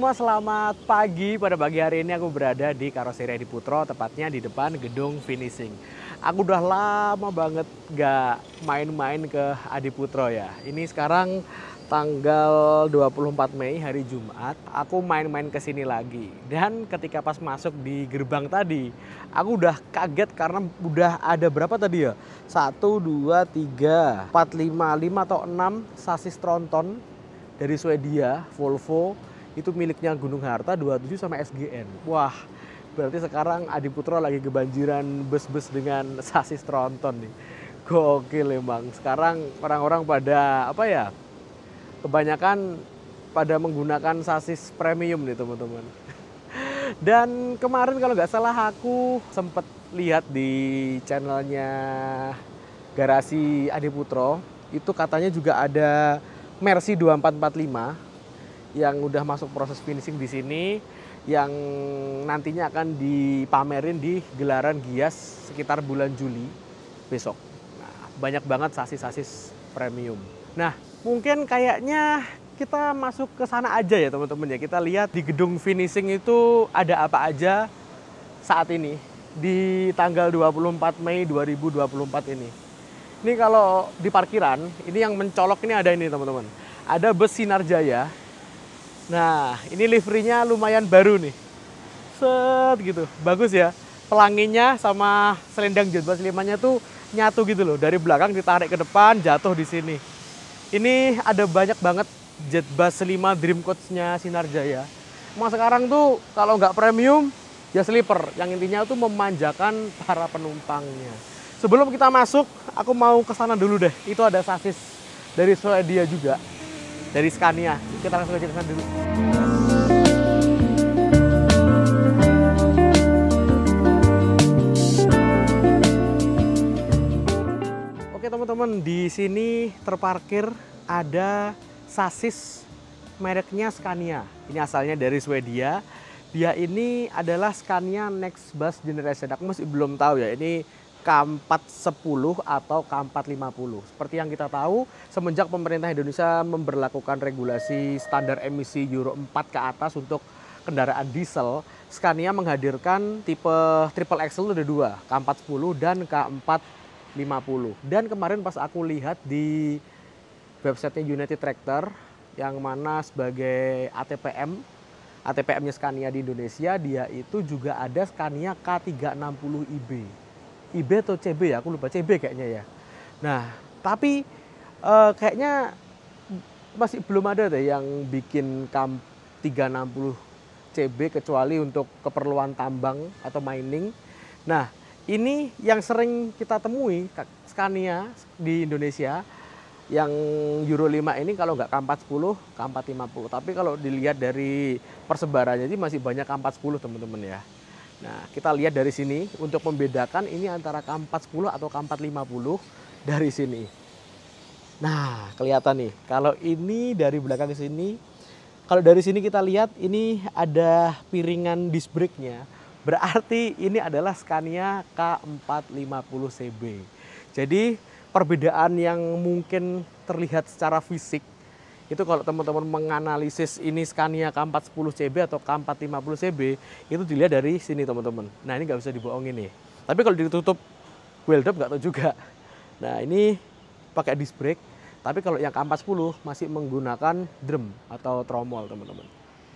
semua, selamat pagi. Pada pagi hari ini aku berada di Karoseri Adi Putro, tepatnya di depan gedung finishing. Aku udah lama banget gak main-main ke Adi Putro ya. Ini sekarang tanggal 24 Mei hari Jumat, aku main-main ke sini lagi. Dan ketika pas masuk di gerbang tadi, aku udah kaget karena udah ada berapa tadi ya? 1, 2, 3, 4, 5 atau 6 sasis tronton dari Swedia, Volvo. Itu miliknya Gunung Harta 27 sama SGN. Wah, berarti sekarang Adi Putro lagi kebanjiran bus-bus dengan sasis tronton nih. Gokil emang. Sekarang orang-orang pada apa ya? Kebanyakan pada menggunakan sasis premium nih teman-teman. Dan kemarin kalau nggak salah aku sempat lihat di channelnya Garasi Adi Putro, itu katanya juga ada Mercy 2445 yang udah masuk proses finishing di sini, yang nantinya akan dipamerin di gelaran Gias sekitar bulan Juli besok. Nah, banyak banget sasis-sasis premium. Nah, mungkin kayaknya kita masuk ke sana aja ya teman-teman ya. Kita lihat di gedung finishing itu ada apa aja saat ini di tanggal 24 Mei 2024 ini. Ini kalau di parkiran, ini yang mencolok ini ada ini teman-teman. Ada bus Sinar Jaya. Nah, ini liverynya lumayan baru nih. Set gitu, bagus ya. Pelanginya sama selendang jet bus 5-nya tuh nyatu gitu loh. Dari belakang ditarik ke depan, jatuh di sini. Ini ada banyak banget jet bus 5 Dream Coach-nya Sinar Jaya. Emang sekarang tuh kalau nggak premium, ya sleeper. Yang intinya tuh memanjakan para penumpangnya. Sebelum kita masuk, aku mau ke sana dulu deh. Itu ada sasis dari Swedia juga. Dari Scania. Kita langsung ke sana dulu. Oke teman-teman, di sini terparkir ada sasis mereknya Scania. Ini asalnya dari Swedia. Dia ini adalah Scania Next Bus Generation. Aku masih belum tahu ya, ini K410 atau K450. Seperti yang kita tahu, semenjak pemerintah Indonesia memberlakukan regulasi standar emisi Euro 4 ke atas untuk kendaraan diesel, Scania menghadirkan tipe triple axle ada dua, K410 dan K450. Dan kemarin pas aku lihat di websitenya United Tractor, yang mana sebagai ATPM-nya Scania di Indonesia, dia itu juga ada Scania K360iB. IB atau CB ya, aku lupa, CB kayaknya ya. Nah, tapi kayaknya masih belum ada deh yang bikin K360 CB kecuali untuk keperluan tambang atau mining. Nah, ini yang sering kita temui Scania di Indonesia yang Euro 5 ini kalau nggak K410, K450. Tapi kalau dilihat dari persebarannya ini masih banyak K410 teman-teman ya. Nah, kita lihat dari sini untuk membedakan ini antara K410 atau K450 dari sini. Nah, kelihatan nih. Kalau ini dari belakang ke sini, kalau dari sini kita lihat ini ada piringan disc brake-nya. Berarti ini adalah Scania K450CB. Jadi, perbedaan yang mungkin terlihat secara fisik itu kalau teman-teman menganalisis ini Scania K410CB atau K450CB, itu dilihat dari sini teman-teman. Nah, ini nggak bisa dibohongin nih. Tapi kalau ditutup wheel up nggak tahu juga. Nah, ini pakai disc brake. Tapi kalau yang K410 masih menggunakan drum atau tromol teman-teman.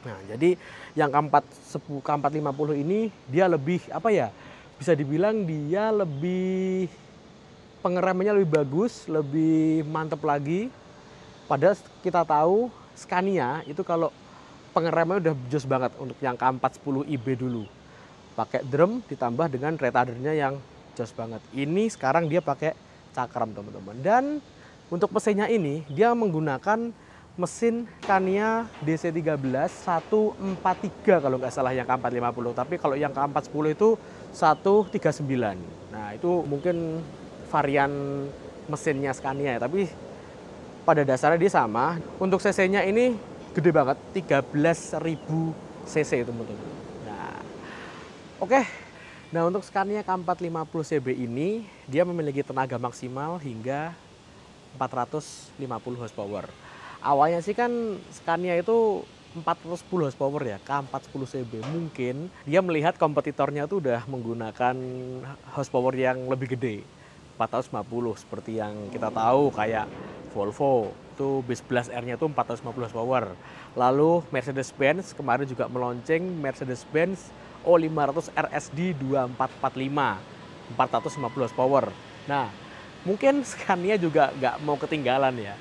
Nah, jadi yang K450 ini dia lebih apa ya? Bisa dibilang dia lebih pengeremannya lebih bagus, lebih mantep lagi. Padahal kita tahu Scania itu kalau pengeremannya udah jos banget untuk yang K410iB dulu. Pakai drum ditambah dengan retardernya yang jos banget. Ini sekarang dia pakai cakram teman-teman. Dan untuk mesinnya ini dia menggunakan mesin Scania DC13 143 kalau nggak salah yang K450. Tapi kalau yang K410 itu 139. Nah, itu mungkin varian mesinnya Scania ya. Tapi pada dasarnya dia sama. Untuk cc-nya ini gede banget, 13.000 cc teman-teman. Nah, oke. Nah, untuk Scania K450CB ini dia memiliki tenaga maksimal hingga 450 horsepower. Awalnya sih kan Scania itu 410 horsepower ya, K410CB. Mungkin dia melihat kompetitornya tuh udah menggunakan horsepower yang lebih gede, 450 seperti yang kita tahu kayak Volvo itu B11R-nya tuh 450 horsepower. Lalu Mercedes-Benz kemarin juga meluncing Mercedes-Benz O500 RSD 2445 450 horsepower. Nah, mungkin Scania juga nggak mau ketinggalan ya,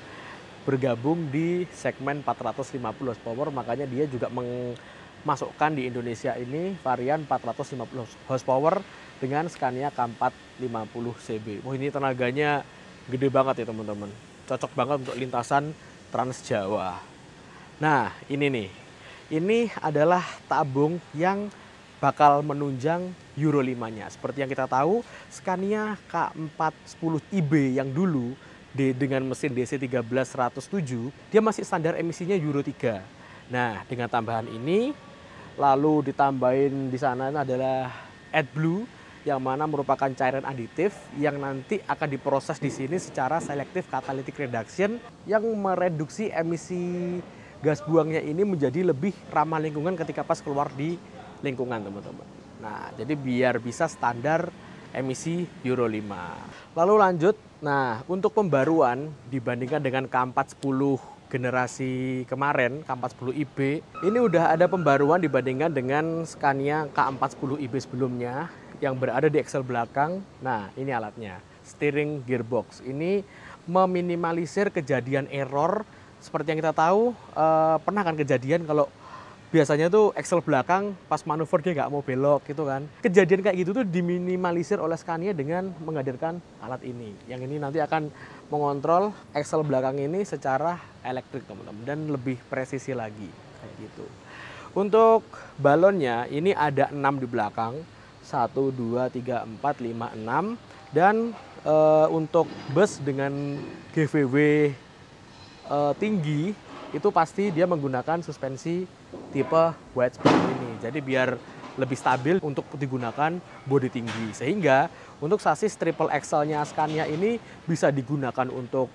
bergabung di segmen 450 horsepower, makanya dia juga memasukkan di Indonesia ini varian 450 horsepower dengan Scania K450CB. Wah, ini tenaganya gede banget ya teman-teman. Cocok banget untuk lintasan Trans Jawa. Nah, ini nih. Ini adalah tabung yang bakal menunjang Euro 5-nya. Seperti yang kita tahu, Scania K410IB yang dulu dengan mesin DC 13107, dia masih standar emisinya Euro 3. Nah, dengan tambahan ini, lalu ditambahin di sana adalah AdBlue, yang mana merupakan cairan aditif yang nanti akan diproses di sini secara selektif catalytic reduction yang mereduksi emisi gas buangnya ini menjadi lebih ramah lingkungan ketika pas keluar di lingkungan, teman-teman. Nah, jadi biar bisa standar emisi Euro 5. Lalu lanjut, nah untuk pembaruan dibandingkan dengan K410 generasi kemarin, K410IB, ini udah ada pembaruan dibandingkan dengan Scania K410IB sebelumnya yang berada di axle belakang. Nah, ini alatnya, steering gearbox. Ini meminimalisir kejadian error. Seperti yang kita tahu, pernah kan kejadian kalau biasanya tuh axle belakang pas manuver dia nggak mau belok gitu kan. Kejadian kayak gitu tuh diminimalisir oleh Scania dengan menghadirkan alat ini. Yang ini nanti akan mengontrol axle belakang ini secara elektrik, teman-teman, dan lebih presisi lagi kayak gitu. Untuk balonnya ini ada 6 di belakang. 1, 2, 3, 4, 5, 6. Dan untuk bus dengan GVW tinggi itu pasti dia menggunakan suspensi tipe wide spoke ini. Jadi biar lebih stabil untuk digunakan bodi tinggi. Sehingga untuk sasis triple axle-nya Scania ini bisa digunakan untuk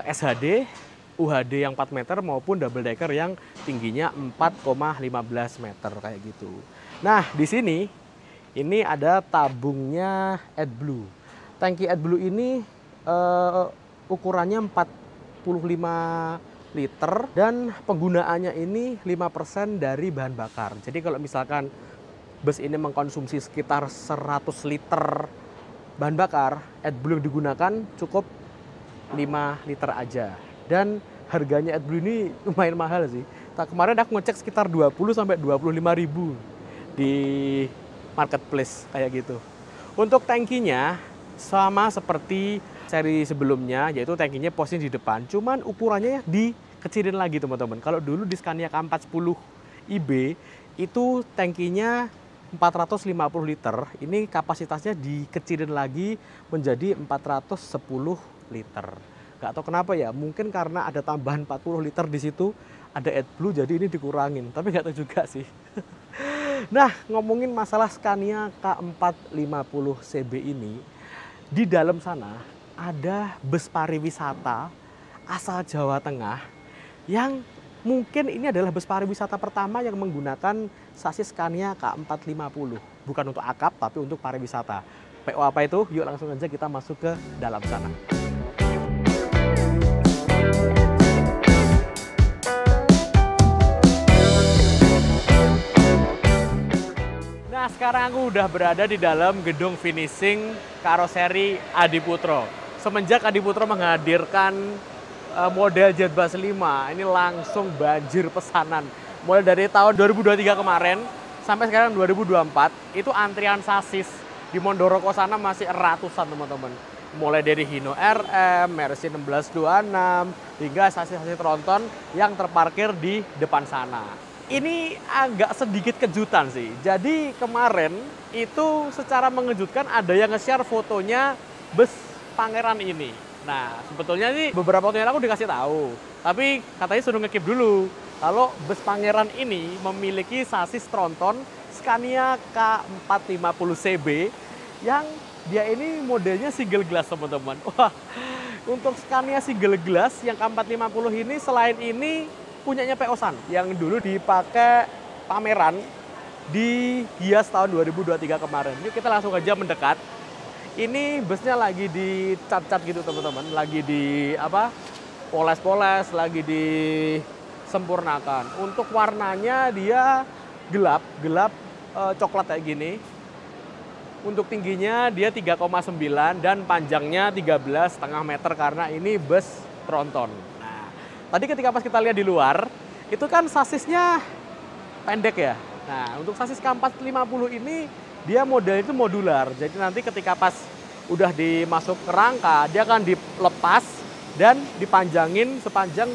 SHD, UHD yang 4 meter maupun double decker yang tingginya 4,15 meter kayak gitu. Nah, di sini ini ada tabungnya AdBlue. Tangki AdBlue ini ukurannya 45 liter dan penggunaannya ini 5% dari bahan bakar. Jadi kalau misalkan bus ini mengkonsumsi sekitar 100 liter bahan bakar, AdBlue yang digunakan cukup 5 liter aja. Dan harganya AdBlue ini lumayan mahal sih. Kemarin aku ngecek sekitar 20 sampai 25 ribu di marketplace kayak gitu. Untuk tangkinya sama seperti seri sebelumnya, yaitu tangkinya posisi di depan, cuman ukurannya dikecilin lagi, teman-teman. Kalau dulu di Scania K410IB itu tangkinya 450 liter, ini kapasitasnya dikecilin lagi menjadi 410 liter. Gak tahu kenapa ya, mungkin karena ada tambahan 40 liter di situ, ada AdBlue jadi ini dikurangin, tapi gak tahu juga sih. Nah, ngomongin masalah Scania K450CB ini, di dalam sana ada bus pariwisata asal Jawa Tengah yang mungkin ini adalah bus pariwisata pertama yang menggunakan sasis Scania K450. Bukan untuk akap, tapi untuk pariwisata. PO apa itu? Yuk langsung aja kita masuk ke dalam sana. Nah, sekarang aku udah berada di dalam gedung finishing karoseri Adiputro. Semenjak Adiputro menghadirkan model Jetbus 5, ini langsung banjir pesanan. Mulai dari tahun 2023 kemarin sampai sekarang 2024, itu antrian sasis di Mondoroko sana masih ratusan, teman-teman. Mulai dari Hino RM, Mercy 1626, hingga sasis-sasis tronton yang terparkir di depan sana. Ini agak sedikit kejutan sih. Jadi kemarin itu secara mengejutkan ada yang nge-share fotonya bus Pangeran ini. Nah, sebetulnya sih beberapa waktu yang aku dikasih tahu. Tapi katanya suruh nge-keep dulu. Kalau bus Pangeran ini memiliki sasis tronton Scania K450CB yang dia ini modelnya single glass, teman-teman. Wah, untuk Scania single glass yang K450 ini selain ini punyanya Peosan yang dulu dipakai pameran di Gias tahun 2023 kemarin. Yuk kita langsung aja mendekat. Ini busnya lagi dicat-cat gitu teman-teman, lagi di apa? Poles-poles, lagi disempurnakan. Untuk warnanya dia gelap coklat kayak gini. Untuk tingginya dia 3,9 dan panjangnya 13,5 meter karena ini bus tronton. Nah, tadi ketika pas kita lihat di luar, itu kan sasisnya pendek ya. Nah, untuk sasis K450 ini dia modelnya itu modular. Jadi nanti ketika pas udah dimasuk ke rangka, dia akan dilepas dan dipanjangin sepanjang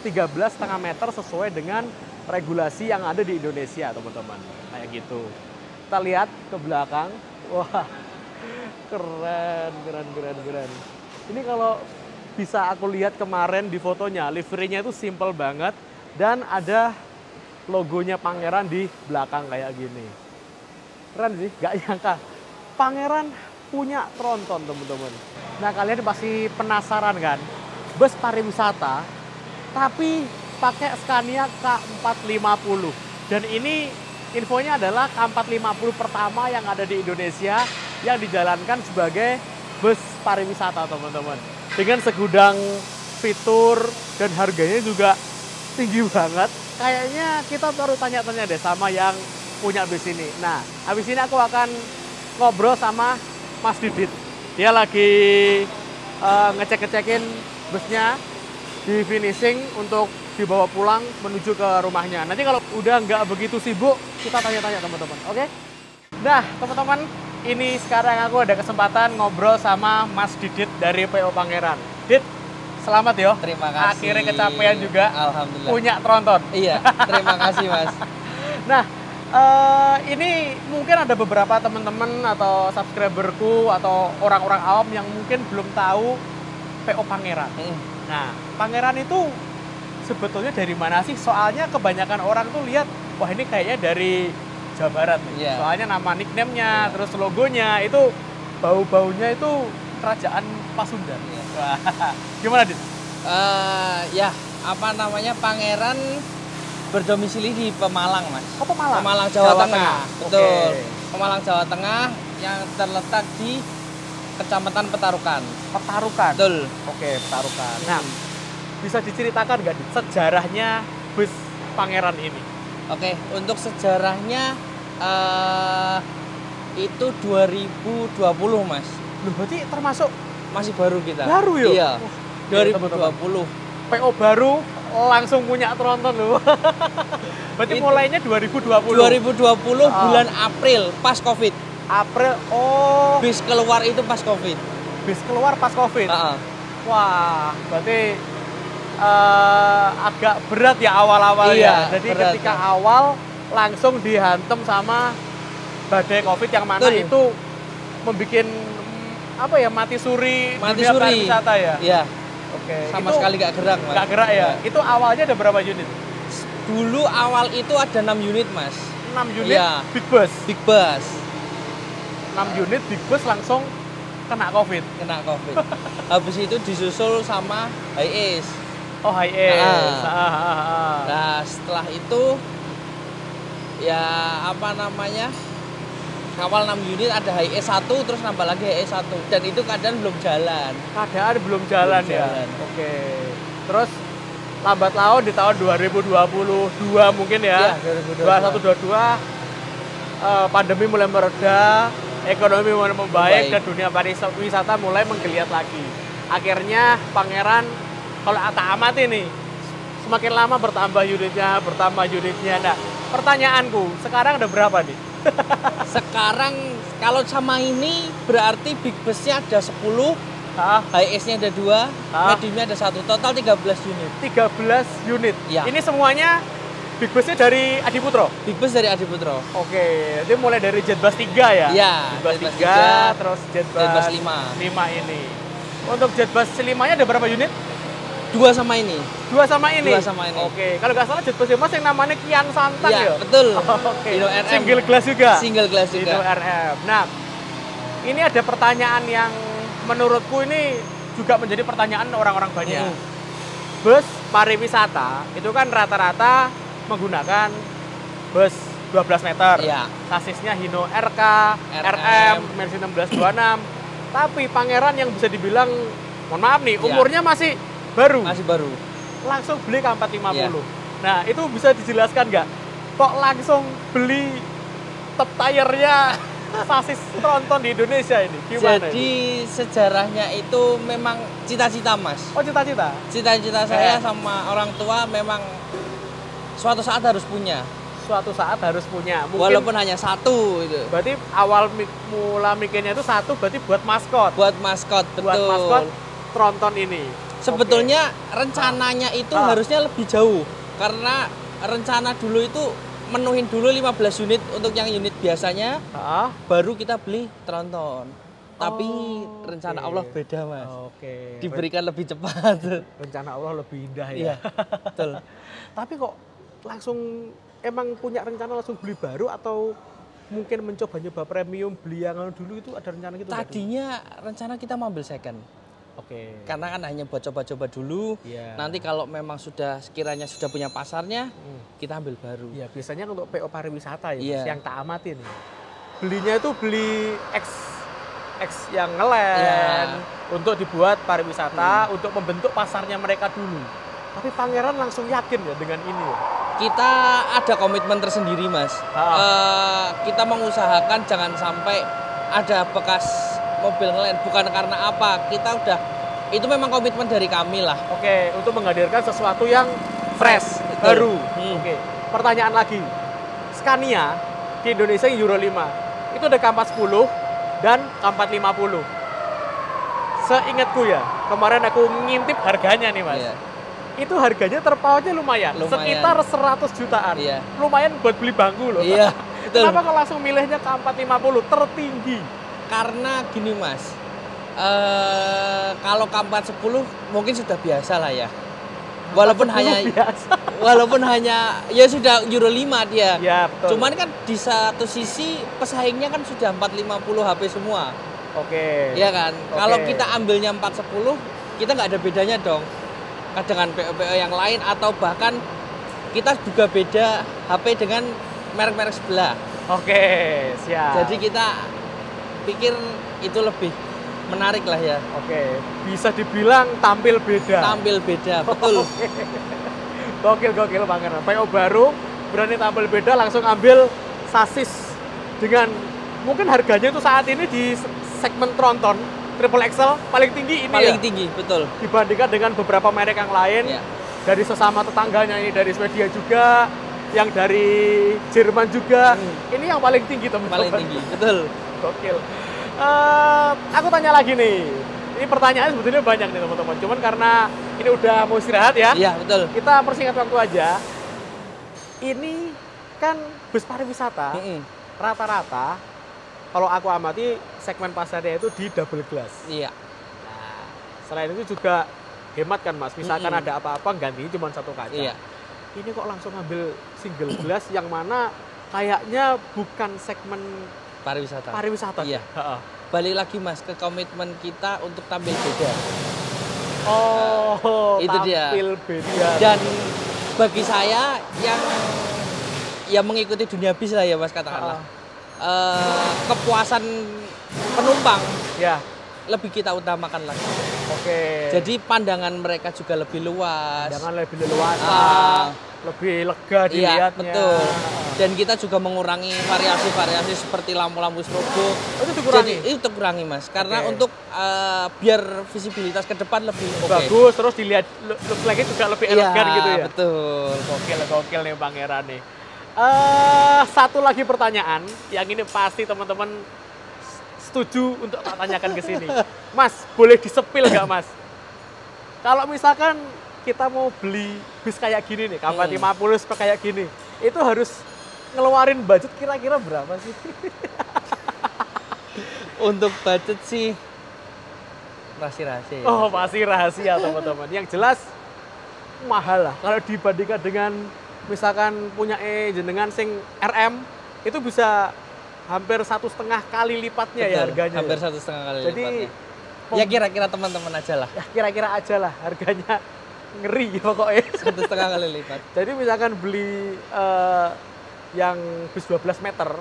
13,5 meter sesuai dengan regulasi yang ada di Indonesia, teman-teman. Kayak gitu. Kita lihat ke belakang. Wah, keren. Ini kalau bisa aku lihat kemarin di fotonya, liverynya itu simple banget dan ada logonya Pangeran di belakang kayak gini. Keren sih, gak nyangka. Pangeran punya tronton, teman-teman. Nah, kalian pasti penasaran kan? Bus pariwisata, tapi pakai Scania K450. Dan ini infonya adalah K450 pertama yang ada di Indonesia yang dijalankan sebagai bus pariwisata, teman-teman. Dengan segudang fitur dan harganya juga tinggi banget. Kayaknya kita baru tanya-tanya deh sama yang punya bus ini. Nah, habis ini aku akan ngobrol sama Mas Didit. Dia lagi ngecek-ngecekin busnya, di finishing untuk dibawa pulang menuju ke rumahnya. Nanti kalau udah nggak begitu sibuk, kita tanya-tanya teman-teman. Oke? Nah, teman-teman, ini sekarang aku ada kesempatan ngobrol sama Mas Didit dari PO Pangeran. Dit, selamat yo. Terima kasih. Akhirnya kecapean juga. Alhamdulillah. Punya tronton. Iya, terima kasih Mas. Nah, ini mungkin ada beberapa teman-teman atau subscriberku atau orang-orang awam yang mungkin belum tahu PO Pangeran. Nah, Pangeran itu sebetulnya dari mana sih? Soalnya kebanyakan orang tuh lihat, wah ini kayaknya dari Jawa Barat nih. Yeah. Soalnya nama nickname-nya, terus logonya itu bau-baunya itu kerajaan Pasundan. Yeah. Wah, gimana, Dit? Ya, apa namanya, Pangeran berdomisili di Pemalang, Mas. Oh, Pemalang? Pemalang, Jawa Tengah. Betul. Okay. Pemalang, Jawa Tengah yang terletak di Kecamatan Petarukan. Petarukan? Betul. Oke, Petarukan. Nah, bisa diceritakan nggak sejarahnya bus Pangeran ini? Oke, untuk sejarahnya itu 2020, Mas. Loh, berarti termasuk Masih baru kita. baru ya? Iya. Oh, 2020. PO baru langsung punya tronton loh. Berarti mulainya 2020. 2020 bulan April pas Covid. April. Oh, Bis keluar itu pas Covid. bis keluar pas Covid. Wah, berarti agak berat ya awal-awal Iya, ya. Jadi berat, ketika awal langsung dihantam sama badai Covid yang mana Betul. itu membuat apa ya, mati suri dunia pariwisata ya. Iya. Oke. Sama itu sekali gak gerak, Mas. nggak gerak ya. Itu awalnya ada berapa unit? Dulu awal itu ada 6 unit, Mas. 6 unit Iya. big bus. Big bus 6 unit big bus langsung kena Covid. kena Covid. Habis itu disusul sama Hi-Ace. Oh, Hi-Ace. Nah, setelah itu ya apa namanya? Awal 6 unit ada Hi-Ace 1, terus nambah lagi Hi-Ace 1 dan itu keadaan belum jalan. Keadaan belum jalan Belum ya. jalan. Oke. Terus lambat laun di tahun 2022 mungkin ya. Iya, 21 22 pandemi mulai mereda, ekonomi mulai membaik dan dunia pariwisata mulai menggeliat lagi. Akhirnya Pangeran kalau tak amati nih, semakin lama bertambah unitnya. Nah, pertanyaanku, sekarang ada berapa nih? Sekarang kalau sama ini berarti big busnya ada 10, Hi-Ace-nya ada 2, mediumnya ada 1, total 13 unit. 13 unit. Ya. Ini semuanya big busnya dari Adiputro. Big bus dari Adiputro. Oke, itu mulai dari Jetbus 3 ya? Iya, Jetbus Jetbus 3, 3, terus Jetbus Jetbus 5. 5 ini. Untuk Jetbus 5-nya ada berapa unit? 2 sama ini. 2 sama ini? 2 sama ini. Oke, kalau nggak salah Jetbus 5 yang namanya Kian Santang ya? Iya, betul. Oke, Dino RM. single glass juga? Single glass juga. Dino RM. Nah, ini ada pertanyaan yang menurutku ini juga menjadi pertanyaan orang-orang banyak. bus pariwisata itu kan rata-rata menggunakan bus 12 meter. Iya. Sasisnya Hino RK, RM, Mercy 1626. Tapi Pangeran yang bisa dibilang, mohon maaf nih, umurnya masih baru. Masih baru. Langsung beli K450. Iya. Nah, itu bisa dijelaskan nggak? Kok langsung beli top tire-nya sasis tronton di Indonesia ini? Gimana Jadi ini? sejarahnya itu memang cita-cita Mas. Oh, cita-cita? Cita-cita saya sama orang tua memang suatu saat harus punya. Suatu saat harus punya. Mungkin, Walaupun hanya satu itu. berarti awal mula mikirnya itu satu berarti buat maskot. Buat maskot, betul. Buat maskot tronton ini. Sebetulnya rencananya itu harusnya lebih jauh. Karena rencana dulu itu menuhin dulu 15 unit untuk yang unit biasanya. Baru kita beli tronton. Tapi rencana Allah beda, Mas. Oke. Diberikan lebih cepat. Rencana Allah lebih indah Iya, ya. betul. Tapi kok langsung emang punya rencana langsung beli baru atau mungkin mencoba-nyoba premium beli yang dulu itu ada rencana gitu? Tadinya rencana kita mau ambil second. Oke. Karena kan hanya buat coba-coba dulu. Iya. Nanti kalau memang sudah sekiranya sudah punya pasarnya, kita ambil baru. Iya, biasanya untuk PO pariwisata ya, Iya. Mas, yang tak amatin. Belinya itu beli X yang ngelen untuk dibuat pariwisata, untuk membentuk pasarnya mereka dulu. Tapi Pangeran langsung yakin ya dengan ini ya? Kita ada komitmen tersendiri, Mas. Kita mengusahakan jangan sampai ada bekas mobil ngelen. Bukan karena apa, kita udah, itu memang komitmen dari kami lah. Oke, untuk menghadirkan sesuatu yang fresh, Betul. baru. Oke, pertanyaan lagi. Scania di Indonesia Euro 5, itu ada K410 dan K450. Seingatku ya, kemarin aku ngintip harganya nih, Mas. Iya. Itu harganya terpautnya lumayan, sekitar 100 jutaan. Iya. Lumayan buat beli bangku loh. Iya, betul. Kenapa kok langsung milihnya K450 tertinggi? Karena gini, Mas. Kalau K410 mungkin sudah biasa lah ya. Walaupun hanya biasa. walaupun hanya ya sudah Euro 5 dia. Ya, betul. Cuman kan di satu sisi pesaingnya kan sudah 450 HP semua. Oke. Iya kan? Oke. Kalau kita ambilnya 410, kita nggak ada bedanya dong dengan PO-PO yang lain, atau bahkan kita juga beda HP dengan merek-merek sebelah. Oke, siap. Jadi kita pikir itu lebih menarik lah ya. Oke, bisa dibilang tampil beda. Tampil beda, betul. Gokil Pangeran. PO baru, berani tampil beda, langsung ambil sasis dengan mungkin harganya itu saat ini di segmen tronton triple XL paling tinggi ini Paling ya? tinggi, betul. Dibandingkan dengan beberapa merek yang lain. Iya. Dari sesama tetangganya ini, dari Swedia juga, yang dari Jerman juga. Ini yang paling tinggi teman-teman. Paling tinggi, betul. Gokil. Aku tanya lagi nih. Ini pertanyaan sebetulnya banyak nih teman-teman. Cuman karena ini udah mau istirahat ya. Iya, betul. Kita persingkat waktu aja. Ini kan bus pariwisata. Rata-rata kalau aku amati segmen pasarnya itu di double glass. Iya. Nah, selain itu juga hemat kan Mas. Misalkan ada apa-apa gantinya cuma satu kaca. Iya. Ini kok langsung ambil single glass yang mana kayaknya bukan segmen Pariwisata. Iya. Heeh. Balik lagi Mas ke komitmen kita untuk tampil beda. Oh, itu dia. Tampil beda. Dan bagi saya yang mengikuti dunia bis lah ya Mas katakanlah. Kepuasan penumpang Ya. lebih kita utamakan lagi. Oke. Jadi pandangan mereka juga lebih luas. Jangan lebih leluasa, lebih lega Iya, dilihatnya. betul. Dan kita juga mengurangi variasi-variasi seperti lampu-lampu strobo. Itu dikurangi? Jadi itu kurangi Mas, karena Oke. untuk biar visibilitas ke depan lebih oke. Bagus, terus dilihat look like juga lebih elegan Iya, gitu ya. betul. Gokil nih Pangeran nih. Satu lagi pertanyaan yang ini pasti teman-teman setuju untuk tak tanyakan ke sini. Mas, boleh disepil nggak Mas? Kalau misalkan kita mau beli bus kayak gini nih, K450 kayak gini, itu harus ngeluarin budget kira-kira berapa sih? Untuk budget sih rahasia ya. Oh, pasti rahasia teman-teman. Yang jelas mahal lah. Kalau dibandingkan dengan misalkan punya jenengan sing RM, itu bisa hampir 1,5 kali lipatnya. Betul, ya harganya. Hampir ya? 1,5 kali Jadi, lipatnya. Ya kira-kira teman-teman aja lah. Ya kira-kira aja lah harganya. ngeri pokoknya. 1,5 kali lipat. Jadi misalkan beli yang bis 12 meter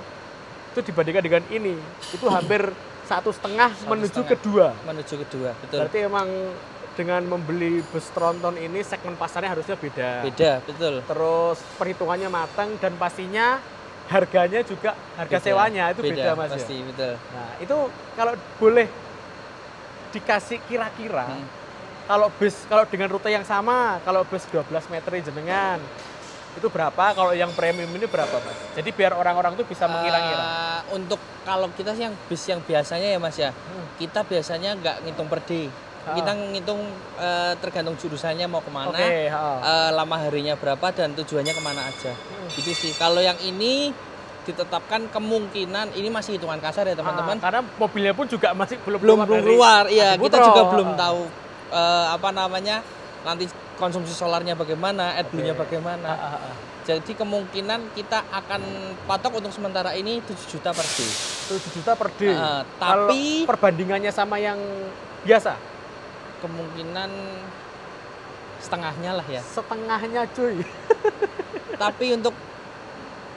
itu dibandingkan dengan ini itu hampir 1,5 menuju ke 2. Menuju ke 2, betul. Berarti emang dengan membeli bus tronton ini segmen pasarnya harusnya beda. Beda, betul. Terus perhitungannya matang dan pastinya harganya juga harga sewanya itu beda Mas pasti, ya. betul. Nah, itu kalau boleh dikasih kira-kira kalau dengan rute yang sama, kalau bus 12 meter jenengan itu berapa? Kalau yang premium ini berapa, Mas? Jadi biar orang-orang tuh bisa mengira-ngira. Untuk kalau kita sih yang bis yang biasanya ya Mas ya, kita biasanya nggak ngitung per day. Kita ngitung tergantung jurusannya mau kemana, lama harinya berapa dan tujuannya kemana aja. Gitu sih. Kalau yang ini ditetapkan kemungkinan ini masih hitungan kasar ya teman-teman. Karena mobilnya pun juga masih belum keluar. Iya, kita juga belum tahu apa namanya nanti konsumsi solarnya bagaimana, AdBlue-nya bagaimana. Jadi kemungkinan kita akan patok untuk sementara ini 7 juta per day. 7 juta per day. Tapi kalau perbandingannya sama yang biasa? Kemungkinan setengahnya lah ya. Setengahnya cuy. Tapi untuk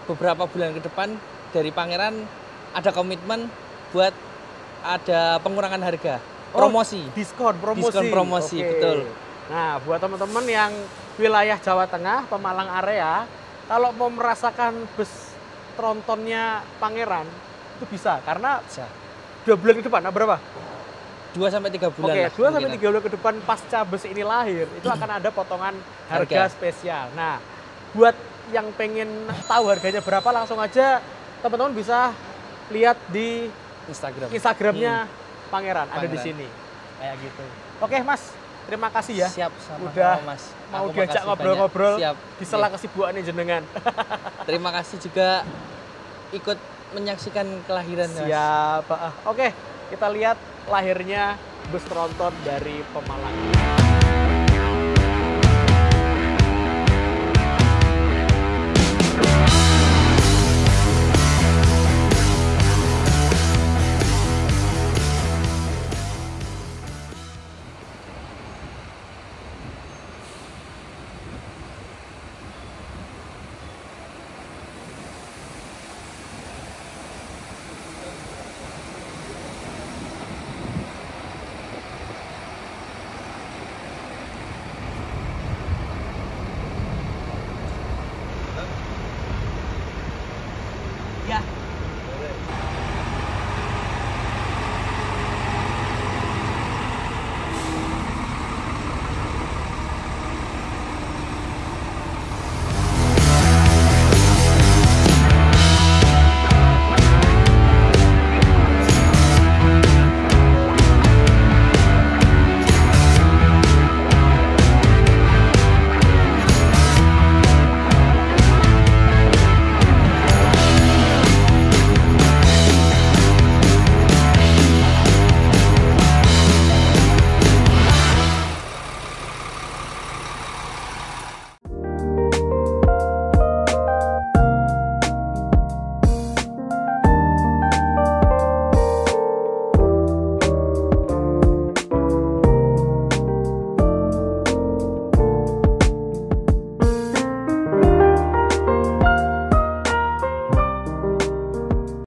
beberapa bulan ke depan dari Pangeran ada komitmen buat ada pengurangan harga. Promosi. Diskon promosi. Betul. Nah, buat teman-teman yang wilayah Jawa Tengah, Pemalang area, kalau mau merasakan bus trontonnya Pangeran, itu bisa. Karena 2 bulan ke depan, berapa? 2-3 bulan. Oke, 2-3 bulan ke depan pasca bus ini lahir, itu akan ada potongan harga spesial. Nah, buat yang pengen tahu harganya berapa, langsung aja teman-teman bisa lihat di Instagramnya Pangeran, ada di sini. Kayak gitu. Oke, Mas. Terima kasih ya. Siap, sama udah Mas. Mau diajak ngobrol-ngobrol di sela Siap. kesibukannya jenengan. Terima kasih juga ikut menyaksikan kelahiran. Siap. Oke, kita lihat lahirnya bus tronton dari Pemalang.